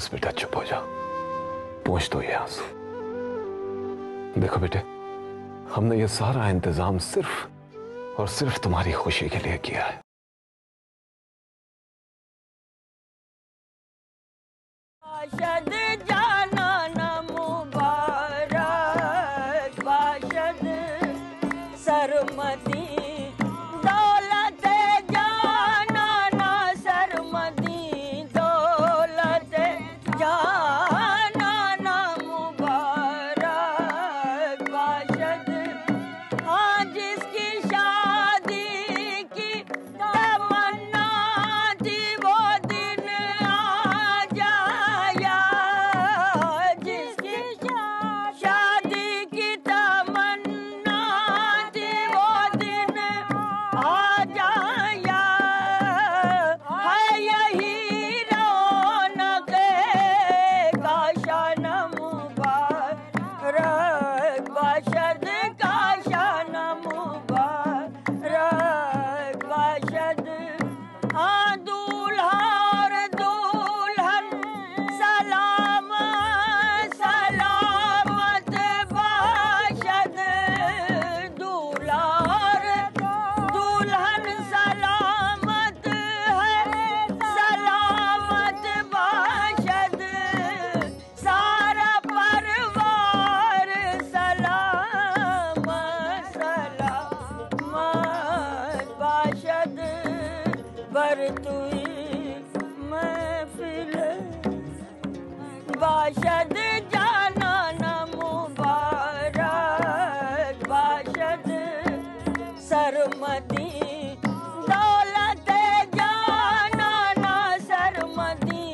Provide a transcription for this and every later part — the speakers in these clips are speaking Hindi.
बस बेटा चुप हो जाओ, पूछ तो ये आंसू। देखो बेटे, हमने ये सारा इंतजाम सिर्फ और सिर्फ तुम्हारी खुशी के लिए किया है। जाना न मुबारक बाशद सरमदी दौलत जाना न सरमदी दौलत जाना न मुबारक बाशद। हाँ जिसकी शादी की तमन्ना थी वो दिन आ जाया, जिसकी शादी की तमन्ना थी वो दिन आ जाया। है यही रौनक का शान मुबारक बाशद का शान मुबारक बाशद। हाँ दूल्हा और दुल्हन सलाम सलामत बाशद, दूल्हा और दुल्हन सलामत है सलामत बाशद। सारा परिवार सलामत सलामत बाशद। बरतुई महफिल बाशद जाना न मुबारक बाशद सरमदी दौलत जाना न सरमदी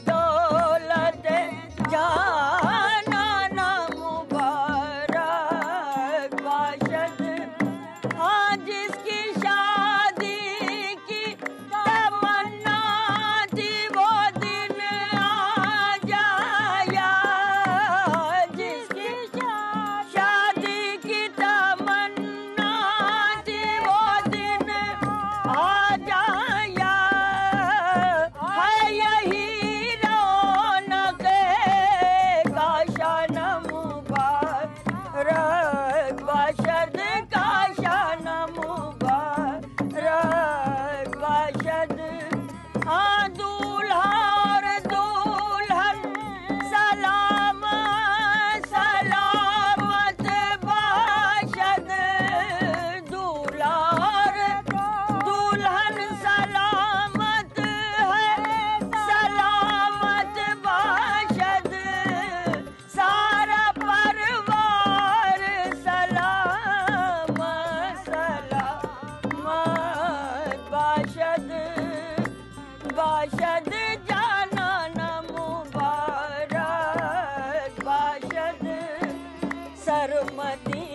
दौलत जाना न मुबारक बाशद। हाँ जिसकी शादी की तमन्ना थी वो दिन आ जाया, जिसकी शादी की तमन्ना थी वो दिन आ जाया। है यही रौनक का शान मुबारक बाशद का शान मुबारक बाशद। हाँ दूल्हा और दुल्हन सलाम सलामत बाशद, दूल्हा और दुल्हन सलामत है सलामत बाशद। सारा परिवार सलामत सलामत बाशद बाशद जाना न मुबारक बाशद सरमदी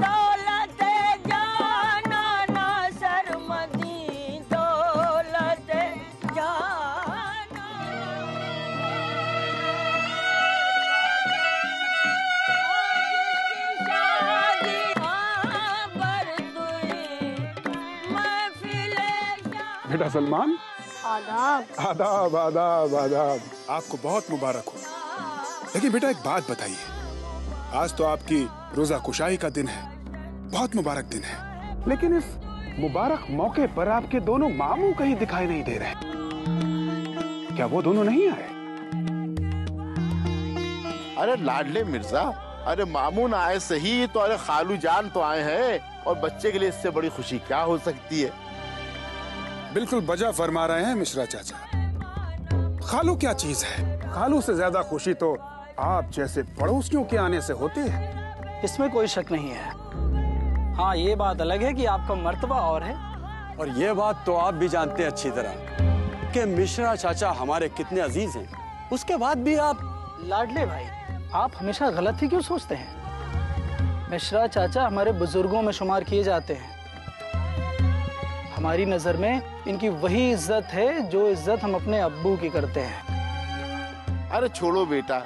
दौलत जाना न सरमदी दौलत जाना। शादी हाँ बरतुई महफिल बेटा सलमान, आदाब। आदाब आदाब आदाब, आपको बहुत मुबारक हो। लेकिन बेटा एक बात बताइए, आज तो आपकी रोजा कुशाई का दिन है, बहुत मुबारक दिन है, लेकिन इस मुबारक मौके पर आपके दोनों मामू कहीं दिखाई नहीं दे रहे। क्या वो दोनों नहीं आए? अरे लाडले मिर्जा, अरे मामू ना आए सही तो अरे खालू जान तो आए हैं, और बच्चे के लिए इससे बड़ी खुशी क्या हो सकती है। बिल्कुल बजा फरमा रहे हैं मिश्रा चाचा। खालू क्या चीज है? खालू से ज्यादा खुशी तो आप जैसे पड़ोसियों के आने से होती है। इसमें कोई शक नहीं है। हाँ ये बात अलग है कि आपका मर्तबा और है, और ये बात तो आप भी जानते हैं अच्छी तरह कि मिश्रा चाचा हमारे कितने अजीज हैं। उसके बाद भी आप लाडले भाई, आप हमेशा गलत ही क्यों सोचते हैं? मिश्रा चाचा हमारे बुजुर्गों में शुमार किए जाते हैं। हमारी नजर में इनकी वही इज्जत है जो इज्जत हम अपने अब्बू की करते हैं। अरे छोड़ो बेटा,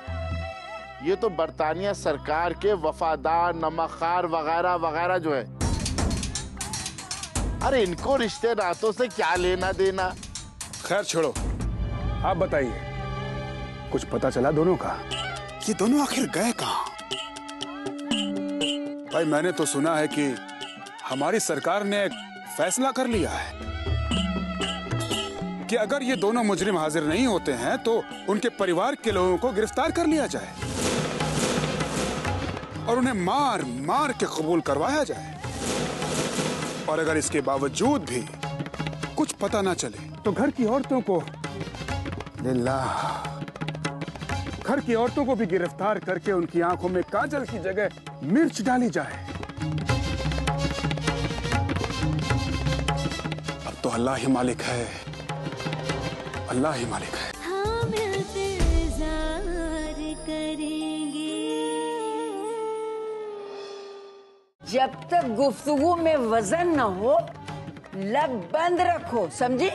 ये तो बरतानिया सरकार के वफादार नमकखार वगैरह वगैरह जो है, अरे इनको रिश्ते नातों से क्या लेना देना। खैर छोड़ो, आप बताइए कुछ पता चला दोनों का? ये दोनों आखिर गए कहाँ? भाई मैंने तो सुना है कि हमारी सरकार ने एक फैसला कर लिया है कि अगर ये दोनों मुजरिम हाजिर नहीं होते हैं तो उनके परिवार के लोगों को गिरफ्तार कर लिया जाए और उन्हें मार मार के कबूल करवाया जाए। और अगर इसके बावजूद भी कुछ पता ना चले तो घर की औरतों को घर की औरतों को भी गिरफ्तार करके उनकी आंखों में काजल की जगह मिर्च डाली जाए। अब तो अल्लाह ही मालिक है, अल्लाह ही मालिक है। हम इंतजार करेंगे। जब तक गुफ्तगू में वजन न हो लब बंद रखो, समझी?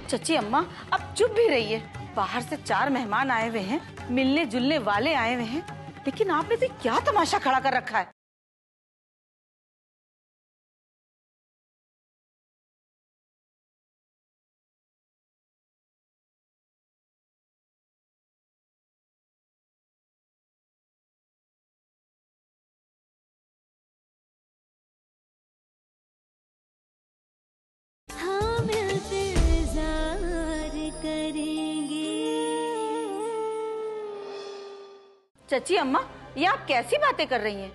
चची अम्मा अब चुप भी रहिए। बाहर से 4 मेहमान आए हुए हैं, मिलने जुलने वाले आए हुए हैं, लेकिन आपने तो क्या तमाशा खड़ा कर रखा है? हम इंतजार करेंगे। चची अम्मा ये आप कैसी बातें कर रही हैं?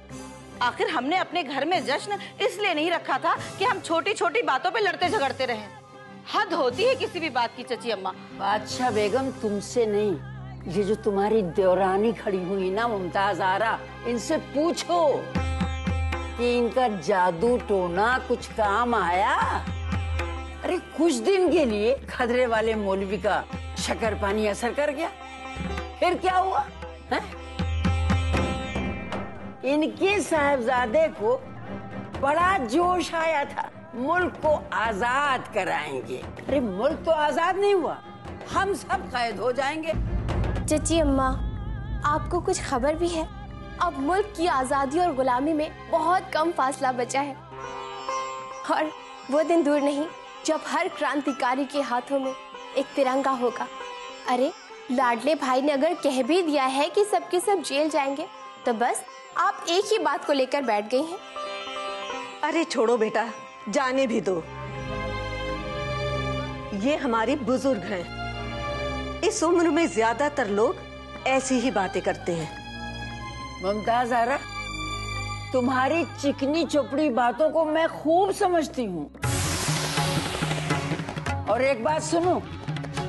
आखिर हमने अपने घर में जश्न इसलिए नहीं रखा था कि हम छोटी छोटी बातों पे लड़ते झगड़ते रहें। हद होती है किसी भी बात की चची अम्मा। बादशाह बेगम तुमसे नहीं, ये जो तुम्हारी देवरानी खड़ी हुई ना मुमताज आरा, इनसे पूछो कि इनका जादू टोना कुछ काम आया। अरे कुछ दिन के लिए खदरे वाले मौलवी का शक्कर पानी असर कर गया, फिर क्या हुआ है? इनके साहबजादे को बड़ा जोश आया था, मुल्क को आजाद कराएंगे। अरे मुल्क तो आजाद नहीं हुआ, हम सब कैद हो जाएंगे। चची अम्मा आपको कुछ खबर भी है? अब मुल्क की आजादी और गुलामी में बहुत कम फासला बचा है और वो दिन दूर नहीं जब हर क्रांतिकारी के हाथों में एक तिरंगा होगा। अरे लाडले भाई ने अगर कह भी दिया है कि सबके सब जेल जाएंगे तो बस आप एक ही बात को लेकर बैठ गई हैं। अरे छोड़ो बेटा, जाने भी दो। ये हमारे बुजुर्ग हैं, इस उम्र में ज्यादातर लोग ऐसी ही बातें करते हैं। मुमताज आरा, तुम्हारी चिकनी चोपड़ी बातों को मैं खूब समझती हूँ। और एक बात सुनो,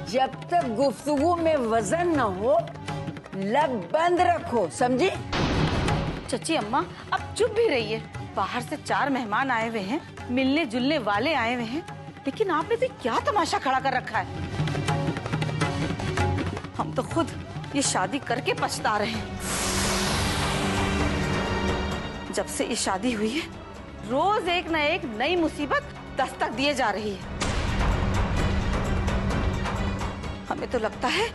जब तक गुफ्तगू में वजन न हो लब बंद रखो, समझी? चची अम्मा अब चुप भी रहिए। बाहर से 4 मेहमान आए हुए हैं, मिलने जुलने वाले आए हुए हैं, लेकिन आपने तो क्या तमाशा खड़ा कर रखा है? हम तो खुद ये शादी करके पछता रहे हैं। जब से ये शादी हुई है रोज एक न एक नई मुसीबत दस्तक दिए जा रही है। हमें तो लगता है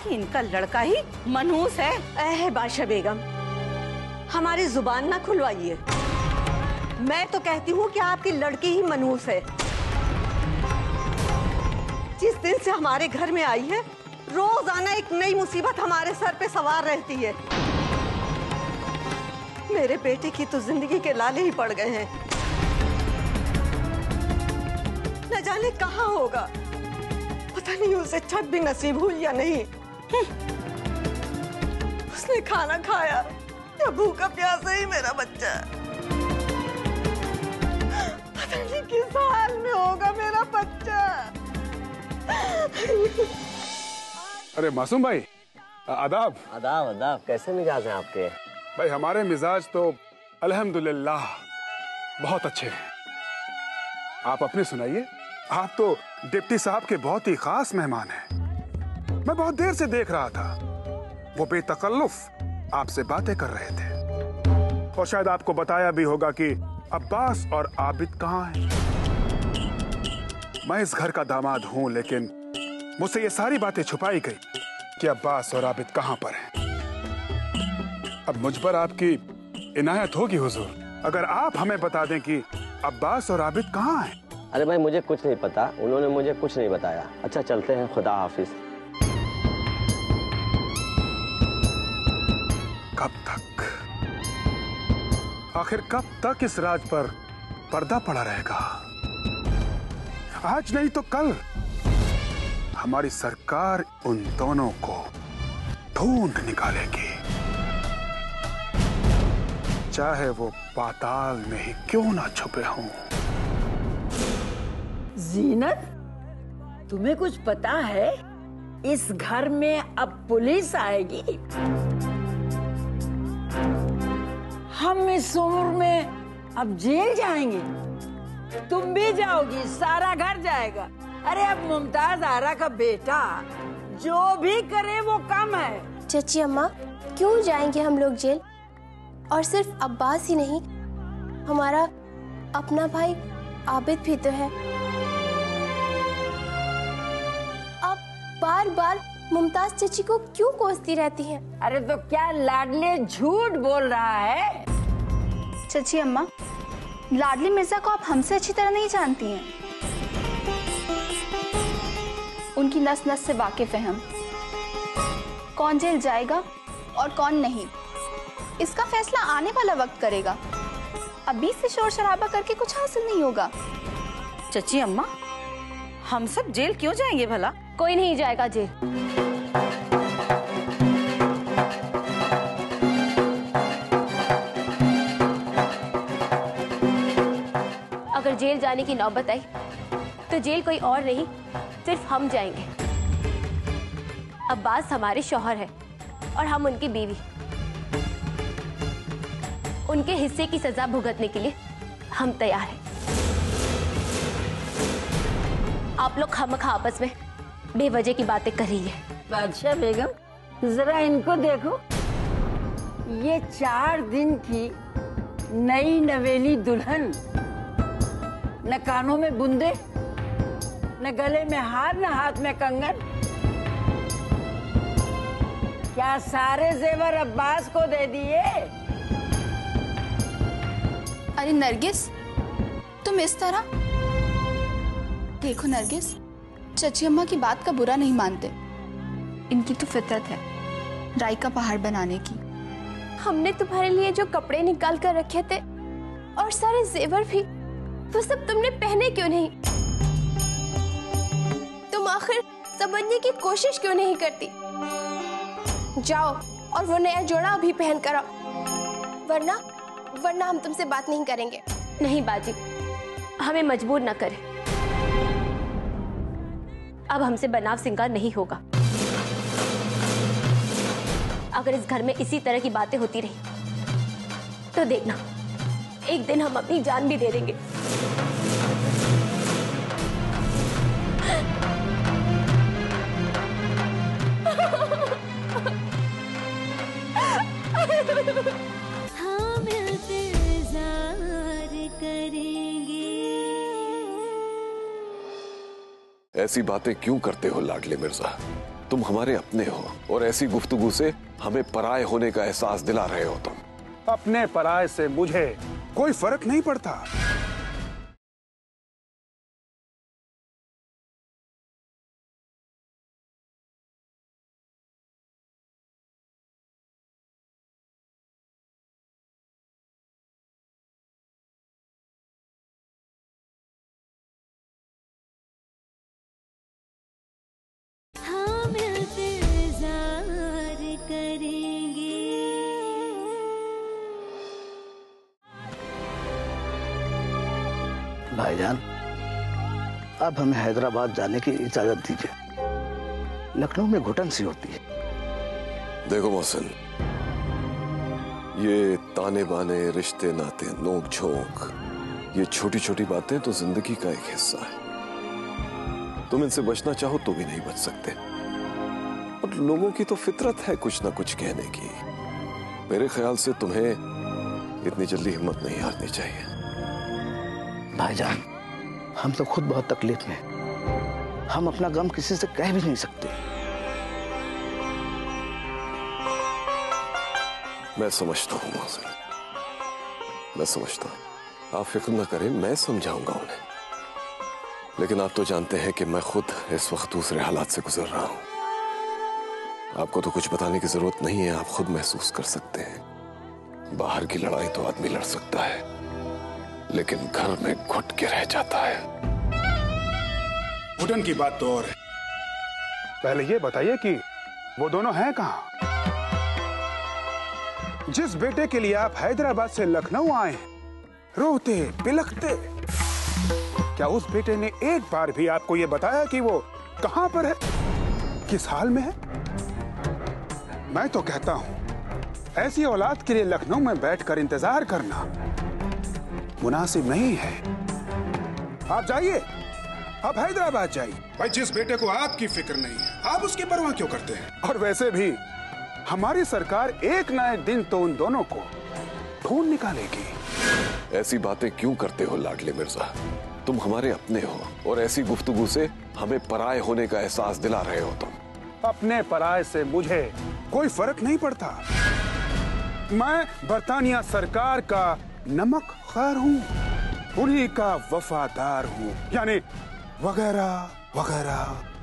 कि इनका लड़का ही मनहूस है। ऐ बादशाह बेगम, हमारी जुबान ना खुलवाइए। मैं तो कहती हूँ कि आपकी लड़की ही मनहूस है। जिस दिन से हमारे घर में आई है रोजाना एक नई मुसीबत हमारे सर पे सवार रहती है। मेरे बेटे की तो जिंदगी के लाले ही पड़ गए हैं। न जाने कहाँ होगा, पता नहीं उसे छत भी नसीब हुई या नहीं। उसने खाना खाया या भूखा प्यासा ही मेरा बच्चा। पता नहीं किस हाल में होगा मेरा बच्चा। अरे मासूम भाई, आदाब। आदाब आदाब। कैसे मिजाज हैं आपके? भाई हमारे मिजाज तो अल्हम्दुलिल्लाह बहुत अच्छे हैं। आप अपने सुनाइए। आप तो डिप्टी साहब के बहुत ही खास मेहमान हैं। मैं बहुत देर से देख रहा था, वो बेतकल्लुफ आपसे बातें कर रहे थे और शायद आपको बताया भी होगा कि अब्बास और आबिद कहाँ हैं। मैं इस घर का दामाद हूँ, लेकिन मुझसे ये सारी बातें छुपाई गई कि अब्बास और आबिद कहाँ पर हैं। अब मुझ पर आपकी इनायत होगी हुजूर, अगर आप हमें बता दें कि अब्बास और आबिद कहाँ हैं। अरे भाई मुझे कुछ नहीं पता, उन्होंने मुझे कुछ नहीं बताया। अच्छा चलते हैं, खुदा हाफिज। कब तक, आखिर कब तक इस राज पर पर्दा पड़ा रहेगा? आज नहीं तो कल हमारी सरकार उन दोनों को ढूंढ निकालेगी, चाहे वो पाताल में ही क्यों ना छुपे हों। जीनत, तुम्हें कुछ पता है? इस घर में अब पुलिस आएगी। हम इस उम्र में अब जेल जाएंगे, तुम भी जाओगी, सारा घर जाएगा। अरे अब मुमताज आरा का बेटा जो भी करे वो कम है। चाची अम्मा, क्यों जाएंगे हम लोग जेल? और सिर्फ अब्बास ही नहीं, हमारा अपना भाई आबिद भी तो है। अब बार बार मुमताज चाची को क्यों कोसती रहती हैं? अरे तो क्या लाडले झूठ बोल रहा है? चाची अम्मा, लाडली मिर्जा को आप हमसे अच्छी तरह नहीं जानती हैं। उनकी नस नस से वाकिफ है हम। कौन जेल जाएगा और कौन नहीं, इसका फैसला आने वाला वक्त करेगा। अभी से शोर शराबा करके कुछ हासिल नहीं होगा। चाची अम्मा, हम सब जेल क्यों जाएंगे भला? कोई नहीं जाएगा जेल। अगर जेल जाने की नौबत आई तो जेल कोई और नहीं, सिर्फ हम जाएंगे। अब्बास हमारे शौहर है और हम उनकी बीवी। उनके हिस्से की सजा भुगतने के लिए हम तैयार हैं। आप लोग खामखा आपस में बेवजह की बातें कर रही है। बादशाह बेगम, जरा इनको देखो, ये 4 दिन की नई नवेली दुल्हन, न कानों में बुंदे, न गले में हार, न हाथ में कंगन। क्या सारे जेवर अब्बास को दे दिए? अरे नरगिस, तुम इस तरह। देखो नरगिस, चाची अम्मा की बात का बुरा नहीं मानते। इनकी तो फितरत है राई का पहाड़ बनाने की। हमने तुम्हारे लिए जो कपड़े निकाल कर रखे थे और सारे जेवर भी, वो सब तुमने पहने क्यों नहीं? तुम आखिर समझने की कोशिश क्यों नहीं करती? जाओ और वो नया जोड़ा अभी पहन कर आओ, वरना हम तुमसे बात नहीं करेंगे। नहीं बाजी, हमें मजबूर न करें। अब हमसे बनाव सिंगार नहीं होगा। अगर इस घर में इसी तरह की बातें होती रही तो देखना, एक दिन हम अपनी जान भी दे देंगे। हम इंतजार करेंगे। ऐसी बातें क्यों करते हो लाडले मिर्जा? तुम हमारे अपने हो और ऐसी गुफ्तगू से हमें पराये होने का एहसास दिला रहे हो तुम। अपने पराये से मुझे कोई फर्क नहीं पड़ता। हम इंतजार करेंगे। भाईजान, अब हमें हैदराबाद जाने की इजाजत दीजिए। लखनऊ में घुटन सी होती है। देखो मोहसिन, ये ताने बाने, रिश्ते नाते, नोक झोंक, ये छोटी छोटी बातें तो जिंदगी का एक हिस्सा है। तुम इनसे बचना चाहो तो भी नहीं बच सकते। और लोगों की तो फितरत है कुछ ना कुछ कहने की। मेरे ख्याल से तुम्हें इतनी जल्दी हिम्मत नहीं हारनी चाहिए। भाईजान, हम तो खुद बहुत तकलीफ में हैं। हम अपना गम किसी से कह भी नहीं सकते। मैं समझता हूँ मोहसिन, मैं समझता हूँ। आप फिक्र न करें, मैं समझाऊंगा उन्हें। लेकिन आप तो जानते हैं कि मैं खुद इस वक्त दूसरे हालात से गुजर रहा हूं। आपको तो कुछ बताने की जरूरत नहीं है, आप खुद महसूस कर सकते हैं। बाहर की लड़ाई तो आदमी लड़ सकता है, लेकिन घर में घुट के रह जाता है। घुटन की बात तो और है। पहले ये बताइए कि वो दोनों हैं कहाँ? जिस बेटे के लिए आप हैदराबाद से लखनऊ आए हैं, रोते बिलखते, क्या उस बेटे ने एक बार भी आपको ये बताया कि वो कहां पर है, किस हाल में है? मैं तो कहता हूं ऐसी औलाद के लिए लखनऊ में बैठकर इंतजार करना मुनासिब नहीं है। आप जाइए, आप हैदराबाद जाइए। भाई, जिस बेटे को आपकी फिक्र नहीं है, आप उसकी परवाह क्यों करते हैं? और वैसे भी हमारी सरकार एक ना एक दिन तो उन दोनों को ढूंढ निकालेगी। ऐसी बातें क्यों करते हो लाडले मिर्जा? तुम हमारे अपने हो और ऐसी गुफ्तगू से हमें पराये होने का एहसास दिला रहे हो तुम। अपने पराये से मुझे कोई फर्क नहीं पड़ता। मैं बरतानिया सरकार का नमक खैर हूँ, उन्हीं का वफादार हूँ, यानी वगैरह वगैरह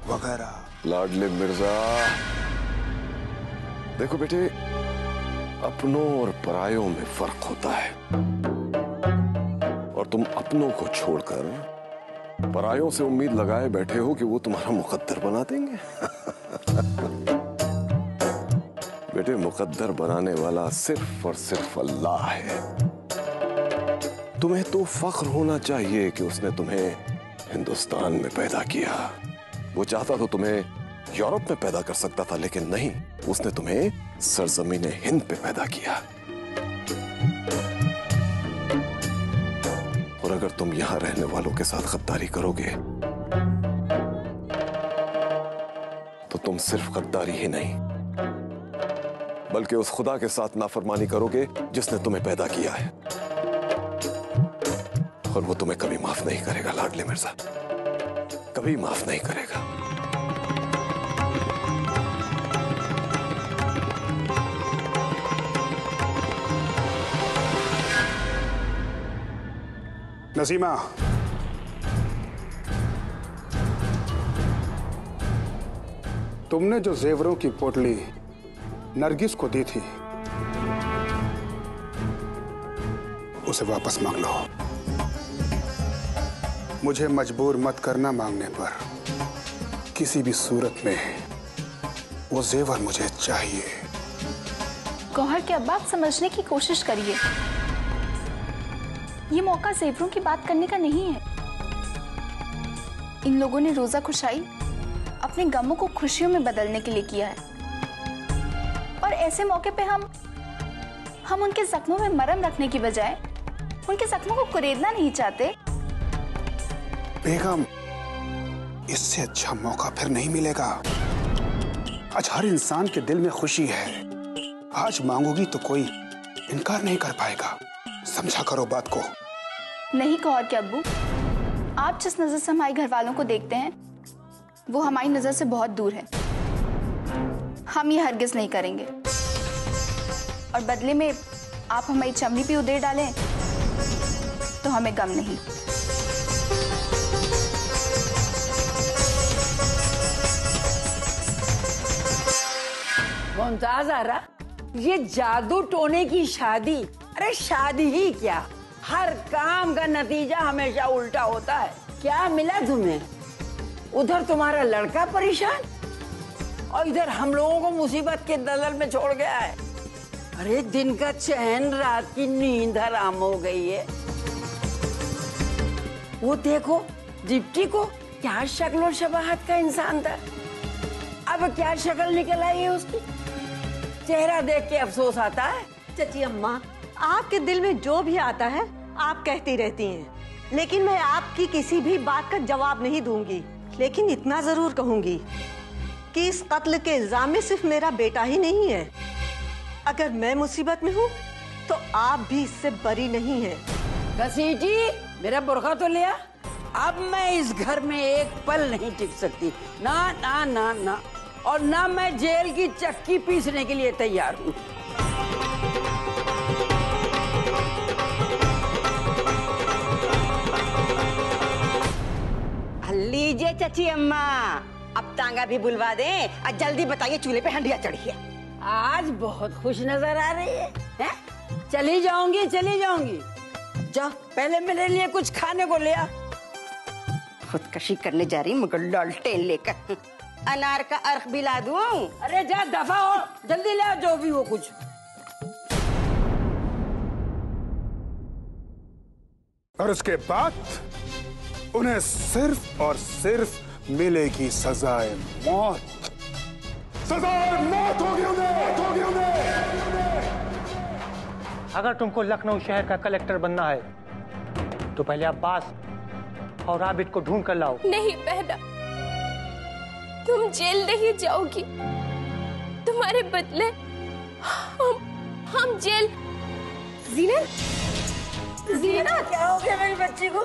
वगैरह। लाडले मिर्जा, देखो बेटे, अपनों और परायों में फर्क होता है, और तुम अपनों को छोड़कर परायों से उम्मीद लगाए बैठे हो कि वो तुम्हारा मुकद्दर बना देंगे। बेटे, मुकद्दर बनाने वाला सिर्फ और सिर्फ अल्लाह है। तुम्हें तो फख्र होना चाहिए कि उसने तुम्हें हिंदुस्तान में पैदा किया। वो चाहता तो तुम्हें यूरोप में पैदा कर सकता था, लेकिन नहीं, उसने तुम्हें सरजमीन हिंद पे पैदा किया। और अगर तुम यहां रहने वालों के साथ गद्दारी करोगे तो तुम सिर्फ गद्दारी ही नहीं, बल्कि उस खुदा के साथ नाफरमानी करोगे जिसने तुम्हें पैदा किया है, और वो तुम्हें कभी माफ नहीं करेगा लाडले मिर्जा, कभी माफ नहीं करेगा। नसीमा, तुमने जो जेवरों की पोटली नरगिस को दी थी, उसे वापस मांग लो। मुझे मजबूर मत करना मांगने पर। किसी भी सूरत में वो जेवर मुझे चाहिए। गौहर के अब्बा, आप समझने की कोशिश करिए। ये मौका जेवरों की बात करने का नहीं है। इन लोगों ने रोजा खुशाई अपने गमों को खुशियों में बदलने के लिए किया है, और ऐसे मौके पे हम उनके जख्मों में मरहम रखने की बजाय उनके जख्मों को कुरेदना नहीं चाहते। बेगम, इससे अच्छा मौका फिर नहीं मिलेगा। आज हर इंसान के दिल में खुशी है। आज मांगोगी तो कोई इनकार नहीं कर पाएगा। समझा करो बात को। नहीं गौहर के अब्बू, आप जिस नजर से हमारे घर वालों को देखते हैं वो हमारी नजर से बहुत दूर है। हम ये हरगिज नहीं करेंगे, और बदले में आप हमारी चमड़ी पे उधेड़ डालें तो हमें गम नहीं। मुमताज आरा, ये जादू टोने की शादी, अरे शादी ही क्या, हर काम का नतीजा हमेशा उल्टा होता है। क्या मिला तुम्हें? उधर तुम्हारा लड़का परेशान और इधर हम लोगों को मुसीबत के दलदल में छोड़ गया है। अरे दिन का चैन, रात की नींद हराम हो गई है। वो देखो डिप्टी को, क्या शक्ल और शबाहत का इंसान था, अब क्या शक्ल निकल आई है उसकी। चेहरा देख के अफसोस आता है। चाची अम्मा, आपके दिल में जो भी आता है आप कहती रहती हैं, लेकिन मैं आपकी किसी भी बात का जवाब नहीं दूंगी। लेकिन इतना जरूर कहूंगी कि इस कत्ल के इल्जाम में सिर्फ मेरा बेटा ही नहीं है। अगर मैं मुसीबत में हूँ तो आप भी इससे बरी नहीं हैं। घसीटी, मेरा बुर्का तो लिया। अब मैं इस घर में एक पल नहीं टिक सकती, ना ना ना ना, और ना मैं जेल की चक्की पीसने के लिए तैयार हूँ। लीजिए चाची अम्मा, अब तांगा भी बुलवा दें और जल्दी बताइए चूल्हे पे हंडिया चढ़ी है। आज बहुत खुश नजर आ रही है, हैं? चली जाऊंगी चली जाऊंगी। जाओ पहले मेरे लिए कुछ खाने को ले आ। खुदकशी करने जा रही मगर लालटेन लेकर। अनार का अर्क भी ला दूं? अरे जा दफा हो, जल्दी ले आओ जो भी हो कुछ। और उसके बाद उन्हें सिर्फ और सिर्फ मिलेगी सजाए मौत। सजाए मौत होगी उन्हें। अगर तुमको लखनऊ शहर का कलेक्टर बनना है तो पहले अब्बास और आबिद को ढूंढ कर लाओ। नहीं बहना, तुम जेल नहीं जाओगी। तुम्हारे बदले हम जेल। जीना क्या हो गया मेरी बच्ची को?